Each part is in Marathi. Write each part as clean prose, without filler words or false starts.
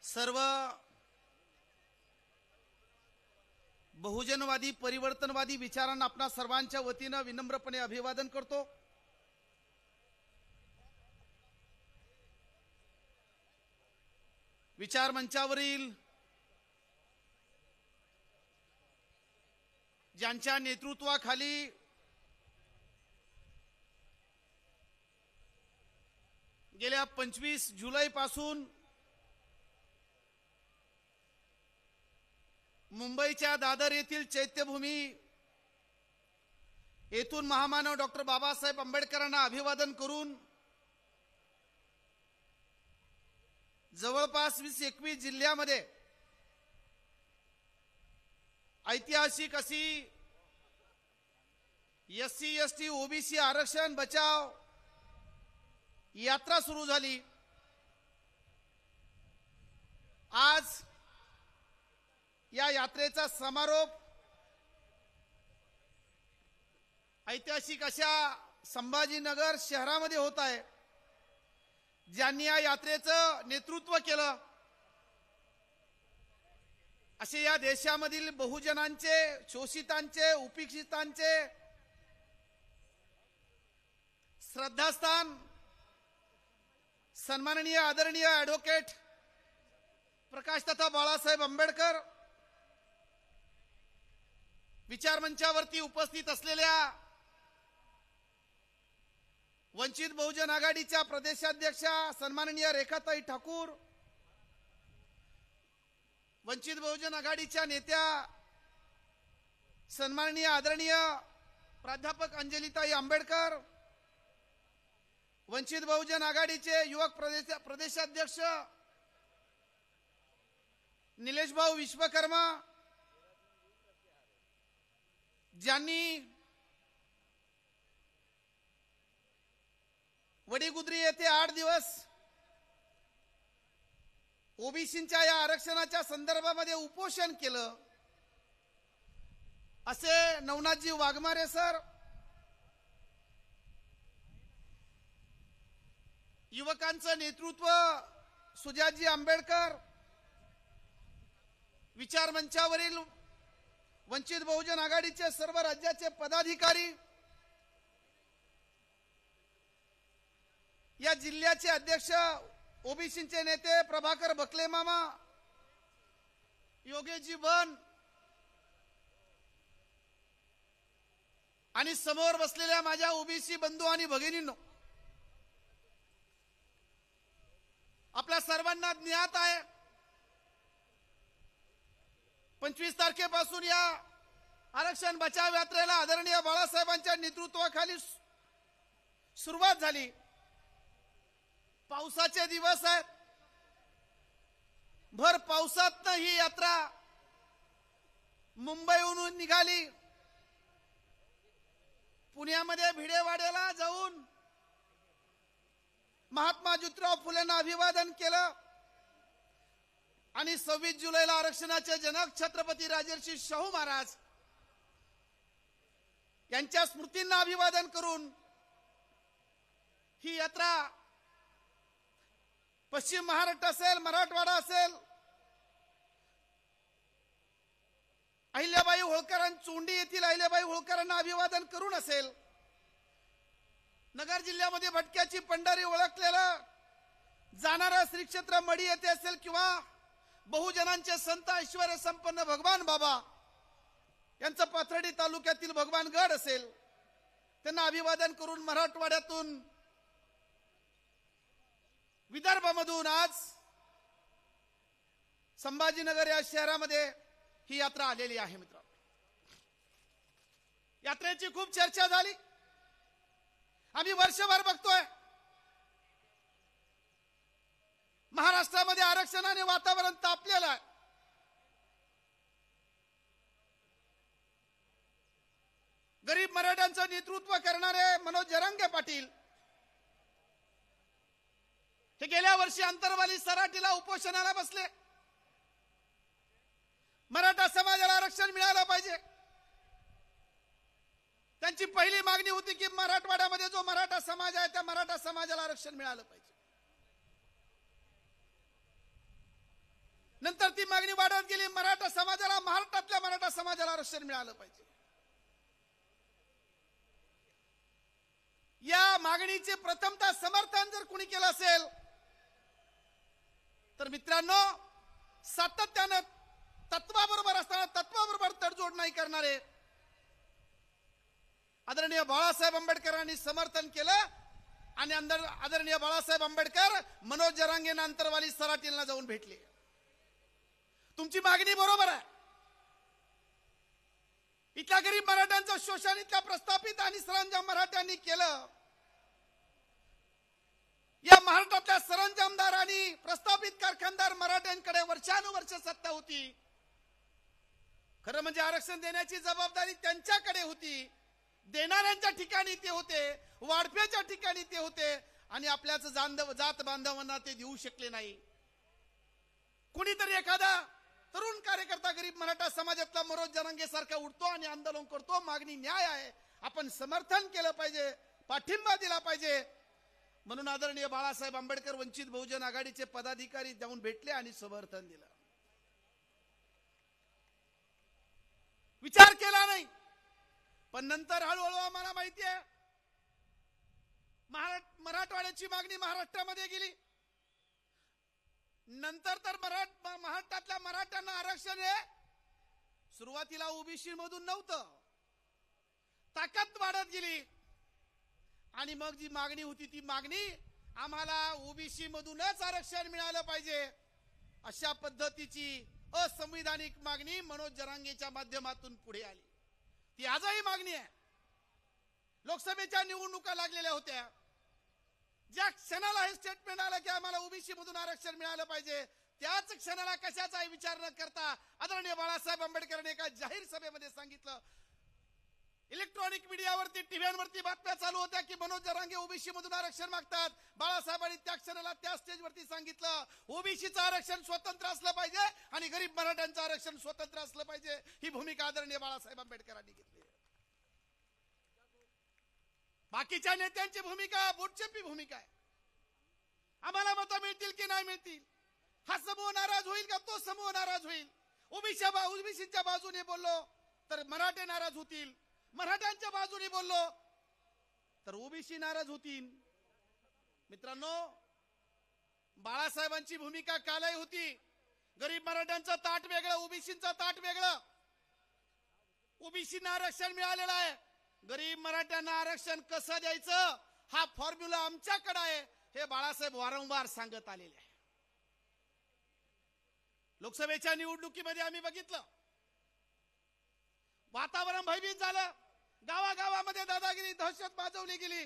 सर्व बहुजनवादी परिवर्तनवादी विचारांना आपणा सर्वांच्या वतीने विनम्रपणे अभिवादन करतो। विचार मंचावरील ज्यांच्या नेतृत्वाखाली गेल्या 25 जुलैपासून मुंबईच्या दादर येथील चैत्यभूमी येथून महामानव डॉक्टर बाबासाहेब आंबेडकरांना अभिवादन करून जवळपास 20-21 जिल्ह्यामध्ये ऐतिहासिक अशी एससी एसटी ओबीसी आरक्षण बचाव यात्रा सुरू झाली। आज या यात्रेचा समारोप ऐतिहासिक अशा संभाजीनगर शहरामध्ये होत आहे। ज्यांनी या यात्रेचं नेतृत्व केलं असे या देशामधील बहुजनांचे, शोषितांचे, उपेक्षितांचे श्रद्धास्थान सन्माननीय आदरणीय ॲडव्होकेट प्रकाश तथा बाळासाहेब आंबेडकर, विचार मंचावरती उपस्थित असलेल्या वंचित बहुजन आघाडीच्या प्रदेशाध्यक्षा सन्माननीय रेखाताई ठाकूर, वंचित बहुजन आघाडीच्या नेत्या सन्माननीय आदरणीय प्राध्यापक अंजलीताई आंबेडकर, वंचित बहुजन आघाडीचे युवक प्रदेशाध्यक्ष निलेश भाऊ विश्वकर्मा, ज्यांनी वडीगुद्री येथे 8 दिवस ओबीसींच्या या आरक्षणाच्या संदर्भामध्ये उपोषण केलं, असे नवनाथजी वाघमारे सर, युवकांचं नेतृत्व सुजातजी आंबेडकर, विचार मंचावरील वंचित बहुजन आघाडीचे सर्व राज्याचे पदाधिकारी, या जिल्ह्याचे अध्यक्ष ओबीसीचे नेते प्रभाकर बकले मामा, योगेशजी बन आणि समोर बसलेल्या माझ्या ओबीसी बंधू आणि भगिनींनो, आपल्या सर्वांना ज्ञात आहे 25 तारखेपासून या आरक्षण बचाव यात्रेला आदरणीय बाळासाहेबांच्या नेतृत्वाखाली सुरुवात झाली। पावसाचे दिवस आहेत, भर पावसात ही यात्रा मुंबईहून निघाली, पुण्यामध्ये भिडेवाड्याला जाऊन महात्मा ज्योतिराव फुलेंना अभिवादन केलं आणि 26 जुलैला आरक्षणाचे जनक छत्रपती राजर्षी शाहू महाराज यांच्या स्मृतींना अभिवादन करून ही यात्रा पश्चिम महाराष्ट्र असेल, मराठवाडा असेल, अहिल्याबाई होळकर चोंडी येथील अहिल्याबाई होळकरांना अभिवादन करून असेल, नगर जिल्ह्यामध्ये भटक्याची पंढरी ओळखलेलं जाणारा श्री क्षेत्र मढी येथे असेल किंवा बहुजनांचे संत ऐश्वर्य संपन्न भगवान बाबा यांचं पाथर्डी तालुक्यातील भगवानगड असेल, त्यांना अभिवादन करून मराठवाड्यातून विदर्भामधून आज संभाजीनगर या शहरामध्ये ही यात्रा आलेली आहे। मित्र, यात्रेची खूप चर्चा झाली। आम्ही वर्षभर बघतोय महाराष्ट्रामध्ये आरक्षणाने वातावरण तापलेलं आहे। गरीब मराठ्यांचं नेतृत्व करणारे मनोज जरांगे पाटील हे गेल्या वर्षी अंतरवाली सराटीला उपोषणाला बसले। मराठा समाजाला आरक्षण मिळालं पाहिजे। त्यांची पहिली मागणी होती की मराठवाड्यामध्ये जो मराठा समाज आहे त्या मराठा समाजाला आरक्षण मिळालं पाहिजे। आणि मराठा समाजाला, महाराष्ट्रातल्या मराठा समाजाला आरक्षण मिळालं पाहिजे. या मागणीचे प्रथमतः समर्थन जर कोणी केलं असेल तर मित्रांनो, सातत्यानं तत्वाबरोबर असताना तत्वाबरोबर तडजोड नाही करणारे आदरणीय बाळासाहेब आंबेडकरांनी समर्थन केलं. आणि आदरणीय बाळासाहेब आंबेडकर मनोज जरांगे अंतरवाली सराटीला जाऊन भेटले. तुमची मागणी बरोबर आहे. इथल्या गरीब मराठ्यांचं शोषण इथल्या प्रस्थापित आणि सरंजाम मराठ्यांनी केलं. या महाराष्ट्रातल्या सरंजामदार आणि प्रस्थापित कारखानदार मराठ्यांकडे वर्षानुवर्ष सत्ता होती. खरं म्हणजे आरक्षण देण्याची जबाबदारी त्यांच्याकडे होती. देणाऱ्यांच्या ठिकाणी ते होते, वाढप्याच्या ठिकाणी ते होते आणि आपल्याच जात बांधवांना ते देऊ शकले नाही. कुणीतरी एखादा तरुण कार्यकर्ता गरीब मराठा समाजातला मनोज जरांगे सारखा उठतो आणि आंदोलन करतो. मागणी न्याय आहे, आपण समर्थन केलं पाहिजे, पाठिंबा दिला पाहिजे. म्हणून आदरणीय बाळासाहेब आंबेडकर वंचित बहुजन आघाडीचे पदाधिकारी जाऊन भेटले आणि समर्थन दिलं. विचार केला नाही. पण नंतर हळूहळू आम्हाला माहिती आहे मराठवाड्याची मागणी महाराष्ट्रामध्ये गेली. नंतर तर महाराष्ट्रातल्या मराठ्यांना आरक्षण हे सुरुवातीला ओबीसी मधून नव्हतं, ताकद वाढत गेली. आणि मग जी मागणी होती ती मागणी आम्हाला ओबीसी मधूनच आरक्षण मिळालं पाहिजे अशा पद्धतीची असंविधानिक मागणी मनोज जरांगेच्या माध्यमातून पुढे आली. ती आजही मागणी आहे. लोकसभेच्या निवडणुका लागलेल्या होत्या. ज्या क्षणाला हे स्टेटमेंट आलं की आम्हाला ओबीसी मधून आरक्षण मिळालं पाहिजे, त्याच क्षणाला कशाचाही विचार न करता आदरणीय बाळासाहेब आंबेडकरांनी एका जाहीर सभेमध्ये सांगितलं. इलेक्ट्रॉनिक मीडियावरती, टीव्हीवरती बातम्या चालू होत्या की मनोज जरांगे ओबीसी मधून आरक्षण मागतात. बाळासाहेबांनी त्या क्षणाला त्या स्टेजवरती सांगितलं ओबीसीचं आरक्षण स्वतंत्र असलं पाहिजे आणि गरीब मराठ्यांचं आरक्षण स्वतंत्र असलं पाहिजे. ही भूमिका आदरणीय बाळासाहेब आंबेडकरांनी घेतली. बाकीच्या नेत्यांची भूमिका बोटचेपी भूमिका आहे. आम्हाला मतं मिळतील की नाही मिळतील, हा समूह नाराज होईल का तो समूह नाराज होईल. ओबीसीच्या बाजूने बोललो तर मराठे नाराज होतील, मराठ्यांच्या बाजूने बोललो तर ओबीसी नाराज होतील. मित्रांनो, बाळासाहेबांची भूमिका कालही होती. गरीब मराठ्यांचं ताट वेगळं, ओबीसीचं ताट वेगळं. ओबीसीना आरक्षण मिळालेलं आहे, गरीब मराठ्यांना आरक्षण कसं द्यायचं हा फॉर्म्युला आमच्याकडे आहे, हे बाळासाहेब वारंवार सांगत आलेले आहे. लोकसभेच्या निवडणुकीमध्ये आम्ही बघितलं वातावरण भयभीत झालं. गावागावामध्ये दादागिरी, दहशत माजवली गेली.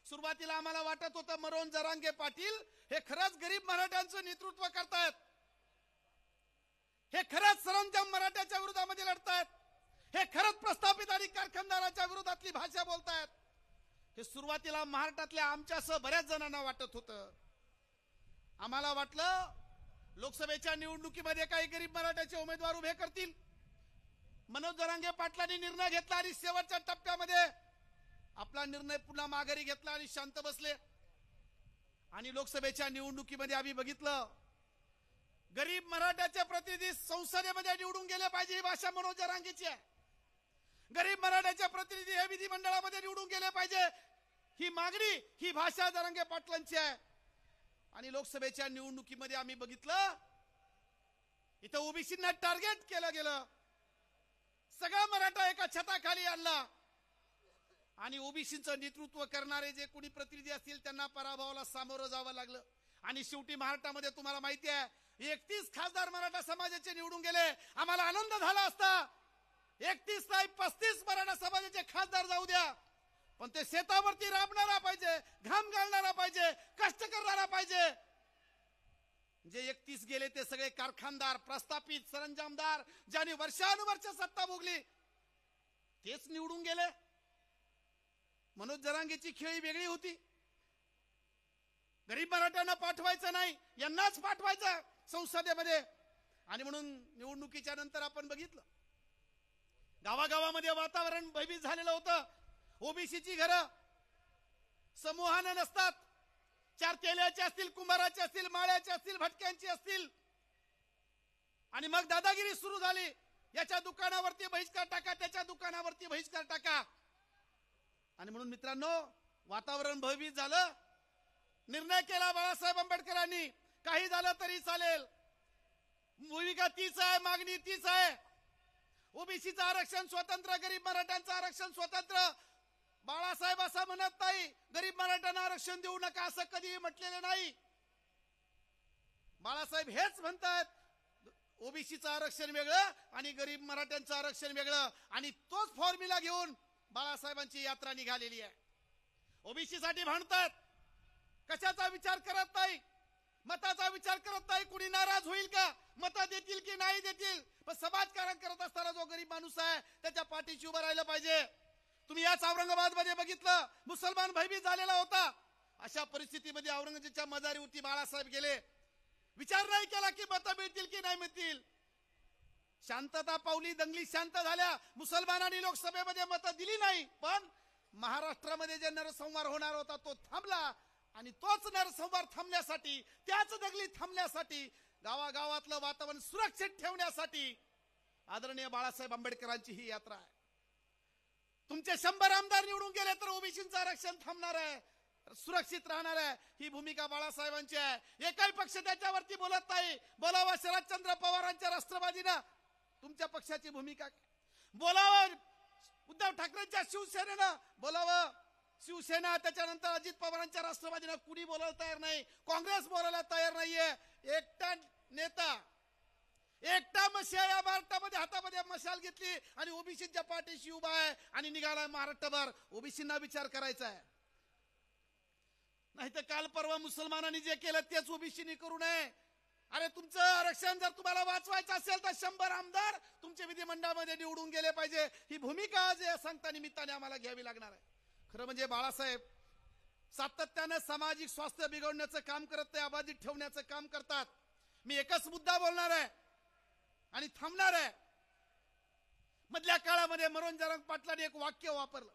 सुरुवातीला आम्हाला वाटत होतं मनोज जरांगे पाटील हे खरंच गरीब मराठ्यांचं नेतृत्व करतायत, हे खरंच सरंजाम मराठ्याच्या विरोधामध्ये लढतायत, हे खरंच प्रस्थापित आणि कारखानदाराच्या विरोधातली भाषा बोलतायत. हे सुरुवातीला महाराष्ट्रातल्या आमच्यासह बऱ्याच जणांना वाटत होतं. आम्हाला वाटलं लोकसभेच्या निवडणुकीमध्ये काही गरीब मराठ्याचे उमेदवार उभे करतील. मनोज जरांगे पाटलांनी निर्णय घेतला आणि शेवटच्या टप्प्यामध्ये आपला निर्णय पुन्हा माघारी घेतला आणि शांत बसले. आणि लोकसभेच्या निवडणुकीमध्ये आम्ही बघितलं गरीब मराठ्याचे प्रतिनिधी संसदेमध्ये निवडून गेले पाहिजे, ही भाषा मनोज जरांगेची आहे. गरीब मराठ्याचे प्रतिनिधी हे विधिमंडळामध्ये निवडून गेले पाहिजे, ही मागणी, ही भाषा जरांगे पाटलांची आहे. आणि लोकसभेच्या निवडणुकीमध्ये आम्ही बघितलं इथं ओबीसींना टार्गेट केलं गेलं. सगळा मराठा एका छताखाली आणला आणि ओबीसीचं नेतृत्व करणारे जे कोणी प्रतिनिधी असतील त्यांना पराभवाला सामोरं जावं लागलं. आणि शेवटी महाराष्ट्रामध्ये तुम्हाला माहिती आहे 31 खासदार मराठा समाजाचे निवडून गेले. आम्हाला आनंद झाला असता 31 नाही 35 मराठा समाजाचे खासदार जाऊ द्या, पण ते शेतावरती राबणारा पाहिजे, घाम घालणारा पाहिजे, कष्ट करणारा पाहिजे. जे 31 गेले ते सगळे कारखानदार, प्रस्थापित, सरंजामदार, ज्यांनी वर्षानुवर्ष सत्ता भोगली तेच निवडून गेले. मनोज जरांगेची खेळी वेगळी होती. गरीब मराठ्यांना पाठवायचं नाही, यांनाच पाठवायचं संसदेमध्ये. आणि म्हणून निवडणुकीच्या नंतर आपण बघितलं गावागावामध्ये वातावरण भयभीत झालेलं होतं. ओबीसीची घरं समूहानं नसतात, 4 तेल्याचे असतील, कुंभाराचे असतील, माळ्याचे असतील, भटक्यांची असतील. आणि मग दादागिरी सुरू झाली. याच्या दुकानावरती बहिष्कार टाका, त्याच्या दुकानावरती बहिष्कार टाका. आणि म्हणून मित्रांनो, वातावरण भयभीत झालं. निर्णय केला बाळासाहेब आंबेडकरांनी, काही झालं तरी चालेल, भूमिका तीच आहे, मागणी तीच आहे. ओबीसीचं आरक्षण स्वतंत्र, गरीब मराठ्यांचं आरक्षण स्वतंत्र. बाळासाहेब असं म्हणत नाही गरीब मराठ्यांना आरक्षण देऊ नका, असं कधीही म्हटलेलं नाही. बाळासाहेब हेच म्हणतात, ओबीसीचं आरक्षण वेगळं आणि गरीब मराठ्यांचं आरक्षण वेगळं. आणि तोच फॉर्म्युला घेऊन बाळासाहेबांची यात्रा निघालेली आहे. ओबीसी साठी भांडतात, कशाचा विचार करत नाही, मताचा विचार करत नाही. कुणी नाराज होईल का, मतं देतील की नाही देतील, पण समाजकारण करत असताना जो गरीब माणूस आहे त्याच्या पाठीशी उभं राहिलं पाहिजे. तुम्ही याच औरंगाबाद मध्ये बघितलं, मुसलमान भयभीत झालेला होता. अशा परिस्थितीमध्ये औरंगजेबाच्या मजारीवरती बाळासाहेब गेले. विचार नाही केला की मतं मिळतील की नाही मिळतील. शांतता पावली, दंगली शांत झाल्या. मुसलमानांनी लोकसभेमध्ये मतं दिली नाही, पण महाराष्ट्रामध्ये जे नरसंहार होणार होता तो थांबला. आणि तोच नरसंहार थांबण्यासाठी, त्याच दंगली थांबण्यासाठी, गावागावातलं वातावरण सुरक्षित ठेवण्यासाठी आदरणीय बाळासाहेब आंबेडकरांची ही यात्रा आहे. तुमचे 100 आमदार निवडून गेले तर ओबीसीचं आरक्षण थांबणार आहे, सुरक्षित राहणार आहे. ही भूमिका बाळासाहेबांची आहे. एकही पक्ष त्याच्यावरती बोलत नाही. बोलावा शरदचंद्र पवारांच्या राष्ट्रवादीनं, तुमच्या पक्षाची भूमिका बोलावं. उद्धव ठाकरेंच्या शिवसेनेनं बोलावं, शिवसेना, त्याच्यानंतर अजित पवारांच्या राष्ट्रवादीनं कुणी बोलायला तयार नाही. काँग्रेस बोलायला तयार नाहीये. एकटा नेता, एकटा मशाल या महाराष्ट्रामध्ये हातामध्ये मशाल घेतली आणि ओबीसीच्या पाठीशी उभा आहे आणि निघाला महाराष्ट्रभर. ओबीसींना विचार करायचा आहे. नाही तर काल परवा मुसलमानांनी जे केलं तेच ओबीसीनी करू नये. अरे तुमचं आरक्षण जर तुम्हाला वाचवायचं असेल तर 100 आमदार तुमच्या विधिमंडळामध्ये निवडून गेले पाहिजे. ही भूमिका आज या सांगता निमित्ताने आम्हाला घ्यावी लागणार आहे. खरं म्हणजे बाळासाहेब सातत्यानं सामाजिक स्वास्थ्य बिघडण्याचं काम करत नाही, अबाधित ठेवण्याचं काम करतात. मी एकच मुद्दा बोलणार आहे आणि थांबणार आहे. मधल्या काळामध्ये मनोज जरांगे पाटलांनी एक वाक्य वापरलं.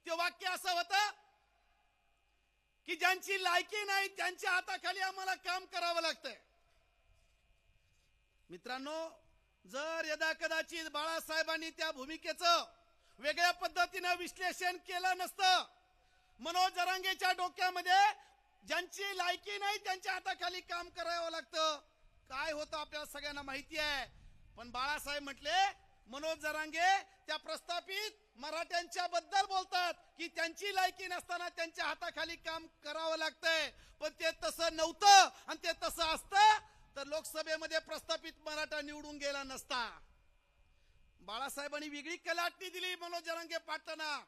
ते वाक्य असं होतं की ज्यांची लायकी नाही त्यांच्या हाताखाली आम्हाला काम करावं लागतंय. मित्रांनो, जर यदा कदाचित बाळासाहेबांनी त्या भूमिकेचं वेगळ्या पद्धतीनं विश्लेषण केलं नसतं, मनोज जरांगेच्या डोक्यामध्ये ज्यांची लायकी नाही त्यांच्या हाताखाली काम करावं लागतं, काय होतं आपल्याला सगळ्यांना माहिती आहे. पण बाळासाहेब म्हटले, मनोज जरांगे त्या प्रस्थापित मराठ्यांच्या बद्दल बोलतात की त्यांची लायकी नसताना त्यांच्या हाताखाली काम करावं लागतंय. पण ते तसं नव्हतं. आणि ते तसं असतं तर लोकसभेमध्ये प्रस्थापित मराठा निवडून गेला नसता. बाळासाहेबांनी वेगळी कलाटणी दिली मनोज जरांगे पाटलांना.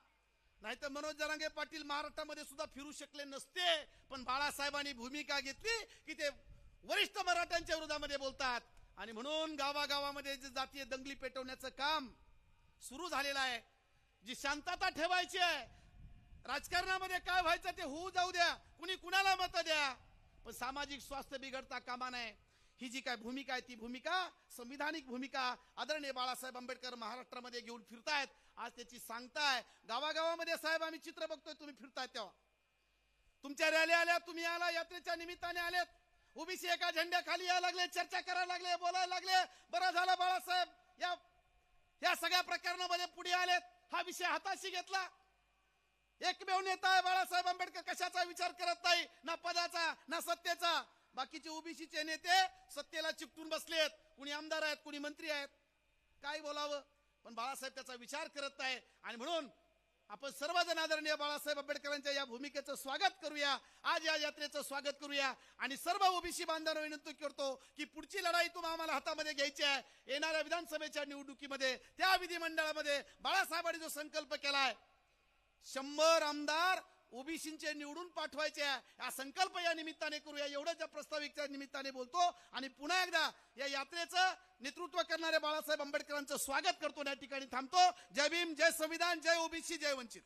नाहीतर मनोज जरांगे पाटील महाराष्ट्रामध्ये सुद्धा फिरू शकले नसते. पण बाळासाहेबांनी भूमिका घेतली की ते वरिष्ठ मराठ्यांच्या विरोधामध्ये बोलतात. आणि म्हणून गावागावामध्ये जे जातीय दंगली पेटवण्याचं काम सुरू झालेलं आहे. जी शांतता ठेवायची आहे, राजकारणामध्ये काय व्हायचं ते होऊ जाऊ द्या, कुणी कुणाला मत द्या, पण सामाजिक स्वास्थ्य बिघडता कामा नये. ही जी काय भूमिका आहे ती भूमिका संविधानिक भूमिका आदरणीय बाळासाहेब आंबेडकर महाराष्ट्रामध्ये घेऊन फिरतायत. आज त्याची सांगताय. गावागावामध्ये साहेब आम्ही चित्र बघतोय, तुम्ही फिरतायत तेव्हा तुमच्या रॅली आल्या, तुम्ही आला, यात्रेच्या निमित्ताने आलेत, ओबीसी एका झेंड्याखाली यायला लागले, चर्चा करायला लागले, बोलायला लागले. बरं झालं बाळासाहेब या सगळ्या प्रकरणामध्ये पुढे आलेत, हा विषय हाताशी घेतला. एकमेव नेता आहे बाळासाहेब आंबेडकर, कशाचा विचार करत नाही, ना पदाचा ना सत्तेचा. बाकीचे ओबीसीचे नेते सत्तेला चिकटून बसलेत, कुणी आमदार आहेत, कुणी मंत्री आहेत, काय बोलावं. पण बाळासाहेब त्याचा विचार करत नाही. आणि म्हणून आपण सर्वजण आदरणीय बाळासाहेब आंबेडकरांच्या या भूमिकेचं स्वागत करूया, आज या यात्रेचं स्वागत करूया. आणि सर्व ओबीसी बांधवांना विनंती करतो की पुढची लढाई तुम्हाला आम्हाला हातामध्ये घ्यायची आहे. येणाऱ्या विधानसभेच्या निवडणुकीमध्ये त्या विधिमंडळामध्ये बाळासाहेबांनी जो संकल्प केलाय 100 आमदार ओबीसींचे निवडून पाठवायचे, हा संकल्प या निमित्ताने करूया. एवढंच या प्रस्ताविकच्या निमित्ताने बोलतो. आणि पुन्हा एकदा या यात्रेचं नेतृत्व करणाऱ्या बाळासाहेब आंबेडकरांचं स्वागत करतो. या ठिकाणी थांबतो. जय भीम, जय संविधान, जय ओबीसी, जय वंचित.